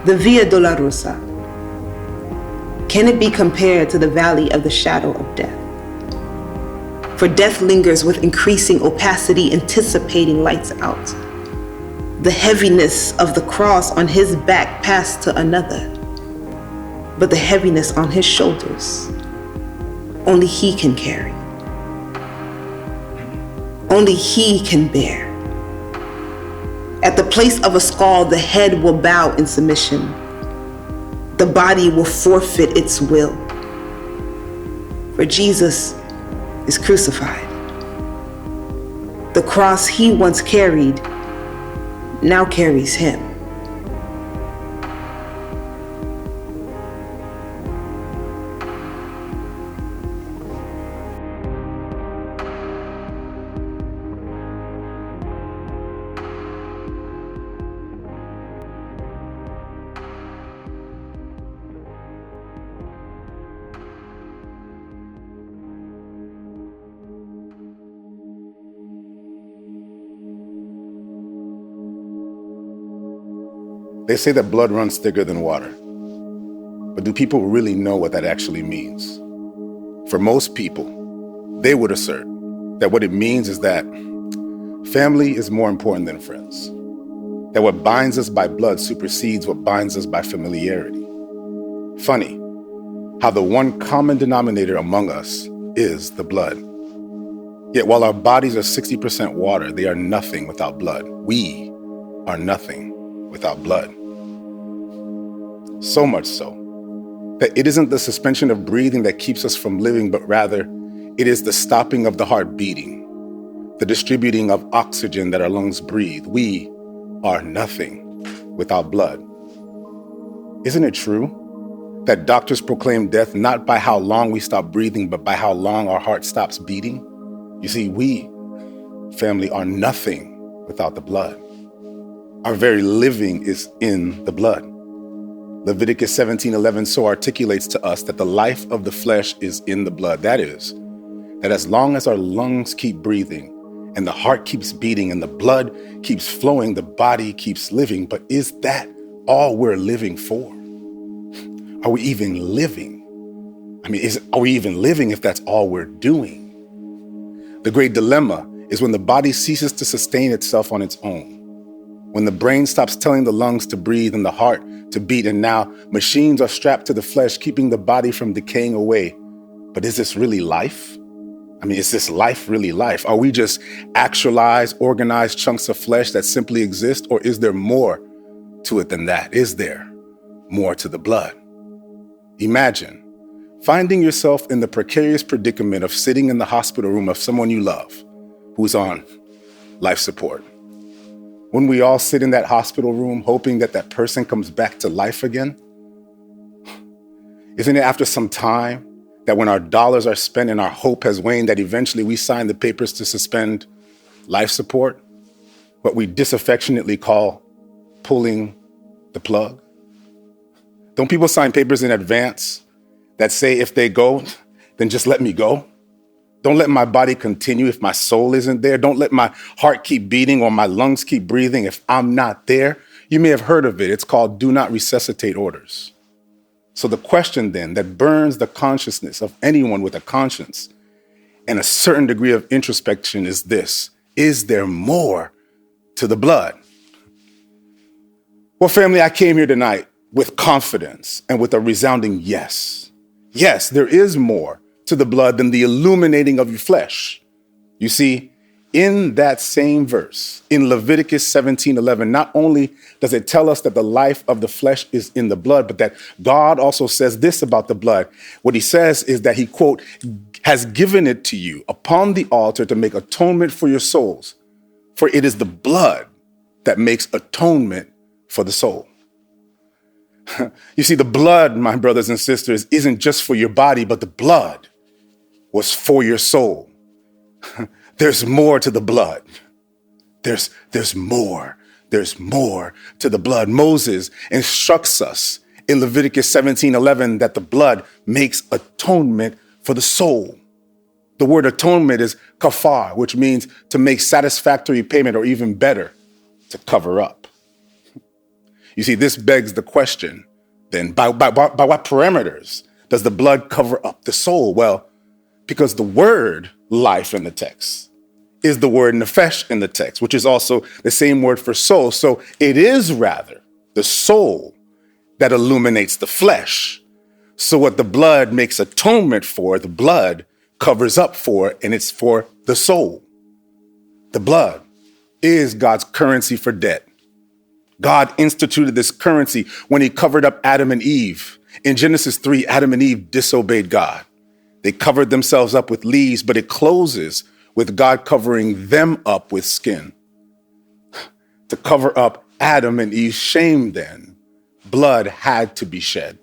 the Via Dolorosa. Can it be compared to the valley of the shadow of death? For death lingers with increasing opacity, anticipating lights out. The heaviness of the cross on his back passed to another, but the heaviness on his shoulders, only he can carry. Only he can bear. At the place of a skull, the head will bow in submission. The body will forfeit its will. For Jesus is crucified. The cross he once carried now carries him. They say that blood runs thicker than water. But do people really know what that actually means? For most people, they would assert that what it means is that family is more important than friends. That what binds us by blood supersedes what binds us by familiarity. Funny how the one common denominator among us is the blood. Yet while our bodies are 60% water, they are nothing without blood. We are nothing without blood. So much so that it isn't the suspension of breathing that keeps us from living, but rather it is the stopping of the heart beating, the distributing of oxygen that our lungs breathe. We are nothing without blood. Isn't it true that doctors proclaim death not by how long we stop breathing, but by how long our heart stops beating? You see, we, family, are nothing without the blood. Our very living is in the blood. Leviticus 17:11 so articulates to us that the life of the flesh is in the blood. That is, that as long as our lungs keep breathing and the heart keeps beating and the blood keeps flowing, the body keeps living. But is that all we're living for? Are we even living? Are we even living if that's all we're doing? The great dilemma is when the body ceases to sustain itself on its own. When the brain stops telling the lungs to breathe and the heart to beat, and now machines are strapped to the flesh, keeping the body from decaying away. But is this really life? Is this life really life? Are we just actualized, organized chunks of flesh that simply exist? Or is there more to it than that? Is there more to the blood? Imagine finding yourself in the precarious predicament of sitting in the hospital room of someone you love who's on life support. When we all sit in that hospital room hoping that that person comes back to life again? Isn't it after some time that when our dollars are spent and our hope has waned that eventually we sign the papers to suspend life support? What we disaffectionately call pulling the plug? Don't people sign papers in advance that say if they go, then just let me go? Don't let my body continue if my soul isn't there. Don't let my heart keep beating or my lungs keep breathing if I'm not there. You may have heard of it. It's called do not resuscitate orders. So the question then that burns the consciousness of anyone with a conscience and a certain degree of introspection is this: is there more to the blood? Well, family, I came here tonight with confidence and with a resounding yes. Yes, there is more to the blood than the illuminating of your flesh. You see, in that same verse, in Leviticus 17:11, not only does it tell us that the life of the flesh is in the blood, but that God also says this about the blood. What he says is that he, quote, has given it to you upon the altar to make atonement for your souls. For it is the blood that makes atonement for the soul. You see, the blood, my brothers and sisters, isn't just for your body, but the blood was for your soul. There's more to the blood. There's more. There's more to the blood. Moses instructs us in Leviticus 17:11 that the blood makes atonement for the soul. The word atonement is kafar, which means to make satisfactory payment, or even better, to cover up. You see, this begs the question, then, by what parameters does the blood cover up the soul? Well, because the word life in the text is the word nefesh in the text, which is also the same word for soul. So it is rather the soul that illuminates the flesh. So what the blood makes atonement for, the blood covers up for, and it's for the soul. The blood is God's currency for debt. God instituted this currency when he covered up Adam and Eve. In Genesis 3, Adam and Eve disobeyed God. They covered themselves up with leaves, but it closes with God covering them up with skin. To cover up Adam and Eve's shame then, blood had to be shed.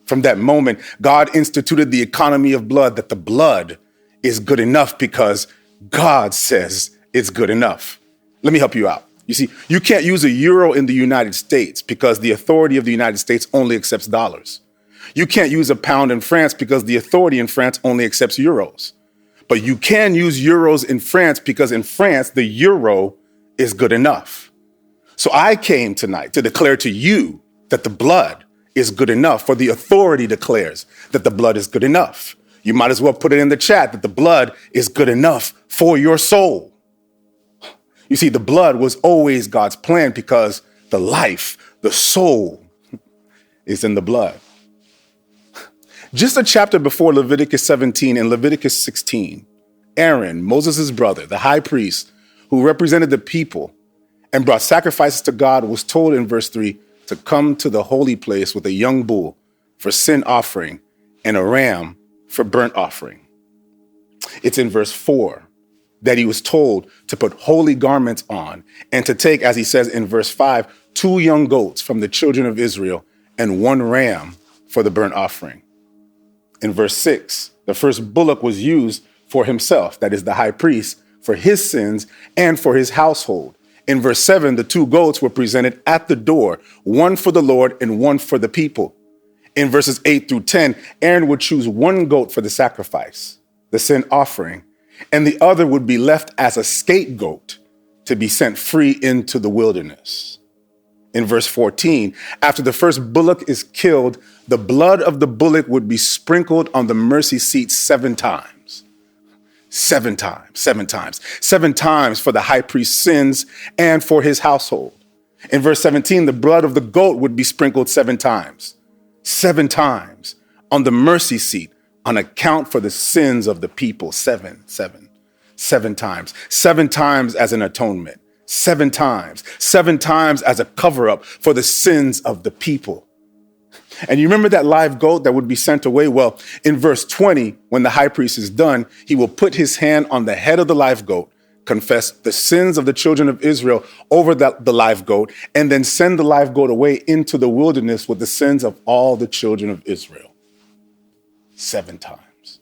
From that moment, God instituted the economy of blood, that the blood is good enough because God says it's good enough. Let me help you out. You see, you can't use a euro in the United States because the authority of the United States only accepts dollars. You can't use a pound in France because the authority in France only accepts euros. But you can use euros in France because in France, the euro is good enough. So I came tonight to declare to you that the blood is good enough, for the authority declares that the blood is good enough. You might as well put it in the chat that the blood is good enough for your soul. You see, the blood was always God's plan because the life, the soul, is in the blood. Just a chapter before Leviticus 17 and Leviticus 16, Aaron, Moses' brother, the high priest, who represented the people and brought sacrifices to God, was told in verse 3 to come to the holy place with a young bull for sin offering and a ram for burnt offering. It's in verse 4 that he was told to put holy garments on and to take, as he says in verse 5, 2 young goats from the children of Israel and 1 ram for the burnt offering. In verse 6, the first bullock was used for himself, that is the high priest, for his sins and for his household. In verse 7, the 2 goats were presented at the door, 1 for the Lord and 1 for the people. In verses 8 through 10, Aaron would choose 1 goat for the sacrifice, the sin offering, and the other would be left as a scapegoat to be sent free into the wilderness. In verse 14, after the first bullock is killed, the blood of the bullock would be sprinkled on the mercy seat 7 times. 7 times, 7 times, 7 times for the high priest's sins and for his household. In verse 17, the blood of the goat would be sprinkled 7 times. 7 times on the mercy seat on account for the sins of the people. 7 times. 7 times as an atonement. 7 times. 7 times as a cover-up for the sins of the people. And you remember that live goat that would be sent away? Well, in verse 20, when the high priest is done, he will put his hand on the head of the live goat, confess the sins of the children of Israel over the live goat, and then send the live goat away into the wilderness with the sins of all the children of Israel. 7 times.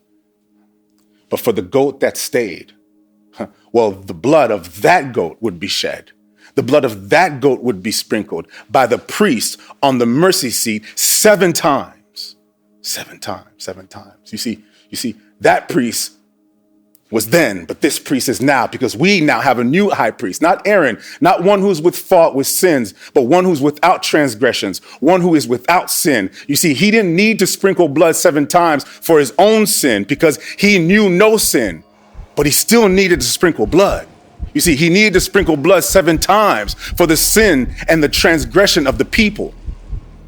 But for the goat that stayed, well, the blood of that goat would be shed. The blood of that goat would be sprinkled by the priest on the mercy seat 7 times. 7 times, 7 times. You see, that priest was then, but this priest is now, because we now have a new high priest, not Aaron, not one who's with fault with sins, but one who's without transgressions, one who is without sin. You see, he didn't need to sprinkle blood 7 times for his own sin because he knew no sin, but he still needed to sprinkle blood. You see, he needed to sprinkle blood 7 times for the sin and the transgression of the people.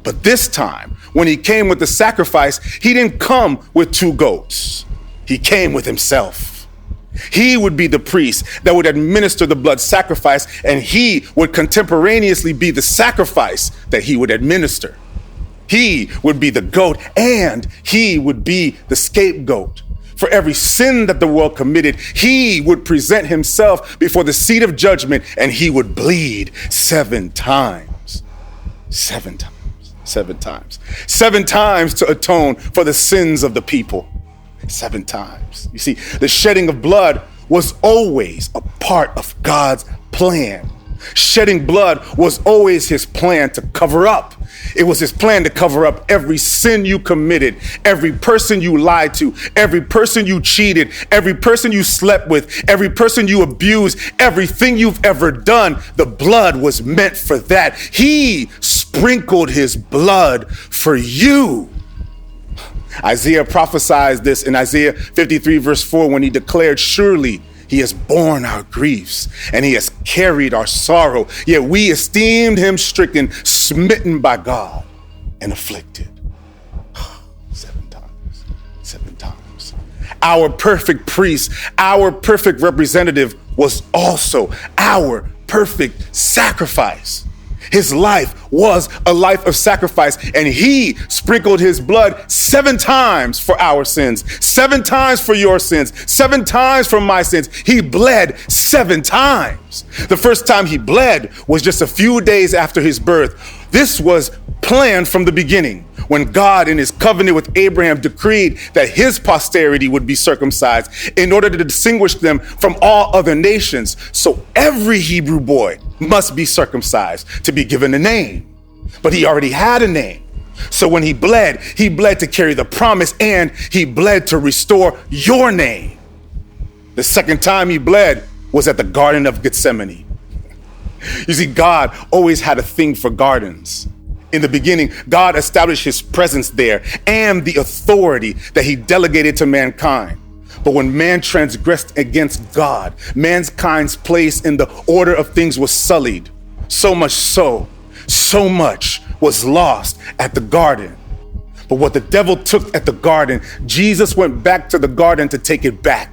But this time, when he came with the sacrifice, he didn't come with 2 goats. He came with himself. He would be the priest that would administer the blood sacrifice, and he would contemporaneously be the sacrifice that he would administer. He would be the goat, and he would be the scapegoat. For every sin that the world committed, he would present himself before the seat of judgment, and he would bleed 7 times. 7 times. 7 times. 7 times to atone for the sins of the people. 7 times. You see, the shedding of blood was always a part of God's plan. Shedding blood was always his plan to cover up. It was his plan to cover up every sin you committed, every person you lied to, every person you cheated, every person you slept with, every person you abused, everything you've ever done. The blood was meant for that. He sprinkled his blood for you. Isaiah prophesied this in Isaiah 53 verse 4 when he declared, surely he has borne our griefs and he has carried our sorrow. Yet we esteemed him stricken, smitten by God, and afflicted. 7 times, 7 times. Our perfect priest, our perfect representative was also our perfect sacrifice. His life was a life of sacrifice, and he sprinkled his blood 7 times for our sins, 7 times for your sins, 7 times for my sins. He bled 7 times. The first time he bled was just a few days after his birth. This was planned from the beginning, when God in his covenant with Abraham decreed that his posterity would be circumcised in order to distinguish them from all other nations. So every Hebrew boy must be circumcised to be given a name. But he already had a name. So when he bled to carry the promise, and he bled to restore your name. The second time he bled was at the Garden of Gethsemane. You see, God always had a thing for gardens. In the beginning, God established his presence there and the authority that he delegated to mankind. But when man transgressed against God, mankind's place in the order of things was sullied. So much was lost at the garden. But what the devil took at the garden, Jesus went back to the garden to take it back.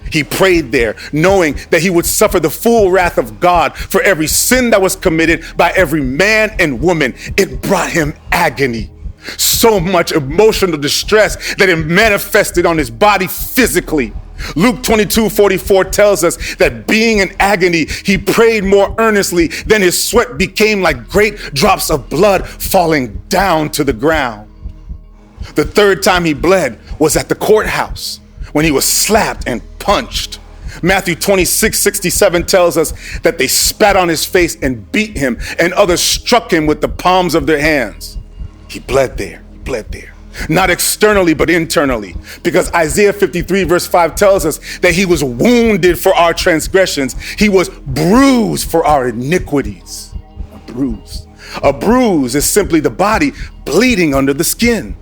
He prayed there, knowing that he would suffer the full wrath of God for every sin that was committed by every man and woman. It brought him agony, so much emotional distress that it manifested on his body physically. Luke 22:44 tells us that being in agony, he prayed more earnestly, then his sweat became like great drops of blood falling down to the ground. The third time he bled was at the courthouse, when he was slapped and punched. Matthew 26:67 tells us that they spat on his face and beat him, and others struck him with the palms of their hands. He bled there. Not externally, but internally. Because Isaiah 53 verse 5 tells us that he was wounded for our transgressions. He was bruised for our iniquities. A bruise is simply the body bleeding under the skin.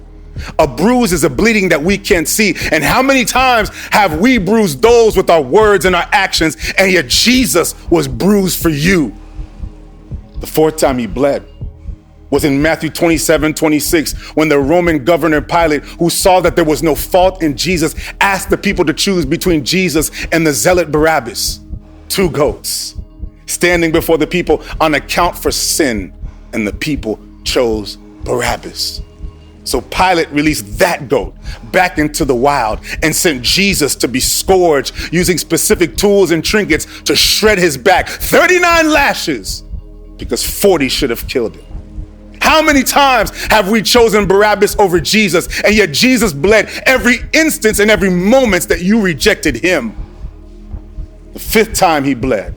A bruise is a bleeding that we can't see. And how many times have we bruised those with our words and our actions, and yet Jesus was bruised for you? The fourth time he bled was in Matthew 27:26, when the Roman governor Pilate, who saw that there was no fault in Jesus, asked the people to choose between Jesus and the zealot Barabbas. 2 goats standing before the people on account for sin, and the people chose Barabbas. So Pilate released that goat back into the wild and sent Jesus to be scourged using specific tools and trinkets to shred his back. 39 lashes, because 40 should have killed him. How many times have we chosen Barabbas over Jesus, and yet Jesus bled every instance and every moment that you rejected him? The fifth time he bled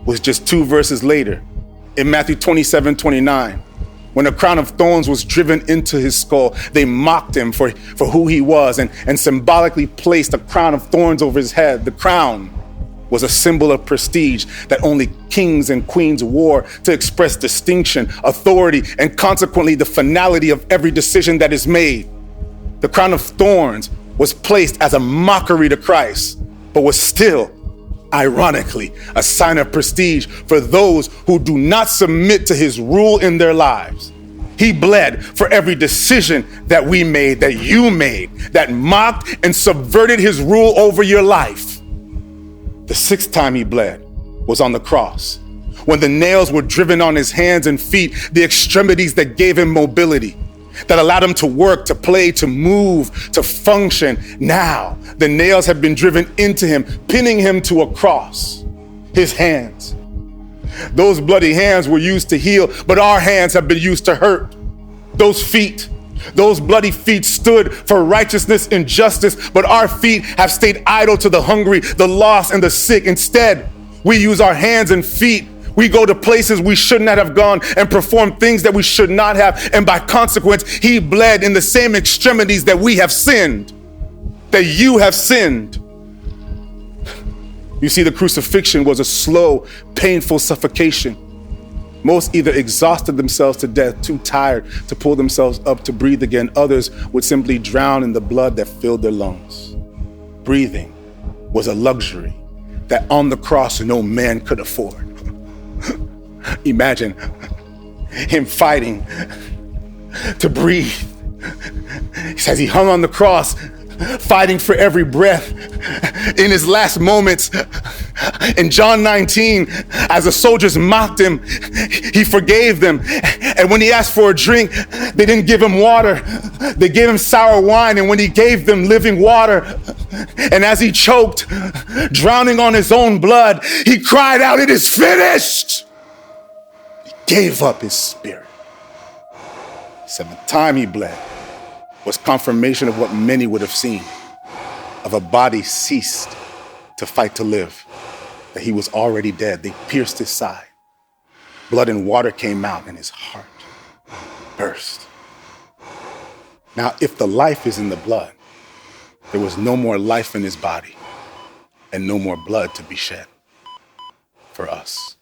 was just 2 verses later in Matthew 27:29. When a crown of thorns was driven into his skull, they mocked him for who he was and symbolically placed a crown of thorns over his head. The crown was a symbol of prestige that only kings and queens wore to express distinction, authority, and consequently the finality of every decision that is made. The crown of thorns was placed as a mockery to Christ, but was still, ironically, a sign of prestige for those who do not submit to his rule in their lives. He bled for every decision that we made, that you made, that mocked and subverted his rule over your life. The sixth time he bled was on the cross, when the nails were driven on his hands and feet, the extremities that gave him mobility, that allowed him to work, to play, to move, to function. Now, the nails have been driven into him, pinning him to a cross. His hands. Those bloody hands were used to heal, but our hands have been used to hurt. Those feet, those bloody feet stood for righteousness and justice, but our feet have stayed idle to the hungry, the lost, and the sick. Instead, we use our hands and feet. We go to places we should not have gone and perform things that we should not have. And by consequence, he bled in the same extremities that we have sinned, that you have sinned. You see, the crucifixion was a slow, painful suffocation. Most either exhausted themselves to death, too tired to pull themselves up to breathe again. Others would simply drown in the blood that filled their lungs. Breathing was a luxury that on the cross no man could afford. Imagine him fighting to breathe. He says he hung on the cross, fighting for every breath. In his last moments, in John 19, as the soldiers mocked him, he forgave them. And when he asked for a drink, they didn't give him water. They gave him sour wine. And when he gave them living water, and as he choked, drowning on his own blood, he cried out, "It is finished!" He gave up his spirit. He said the time he bled was confirmation of what many would have seen, of a body ceased to fight to live, that he was already dead. They pierced his side. Blood and water came out and his heart burst. Now, if the life is in the blood, there was no more life in his body and no more blood to be shed for us.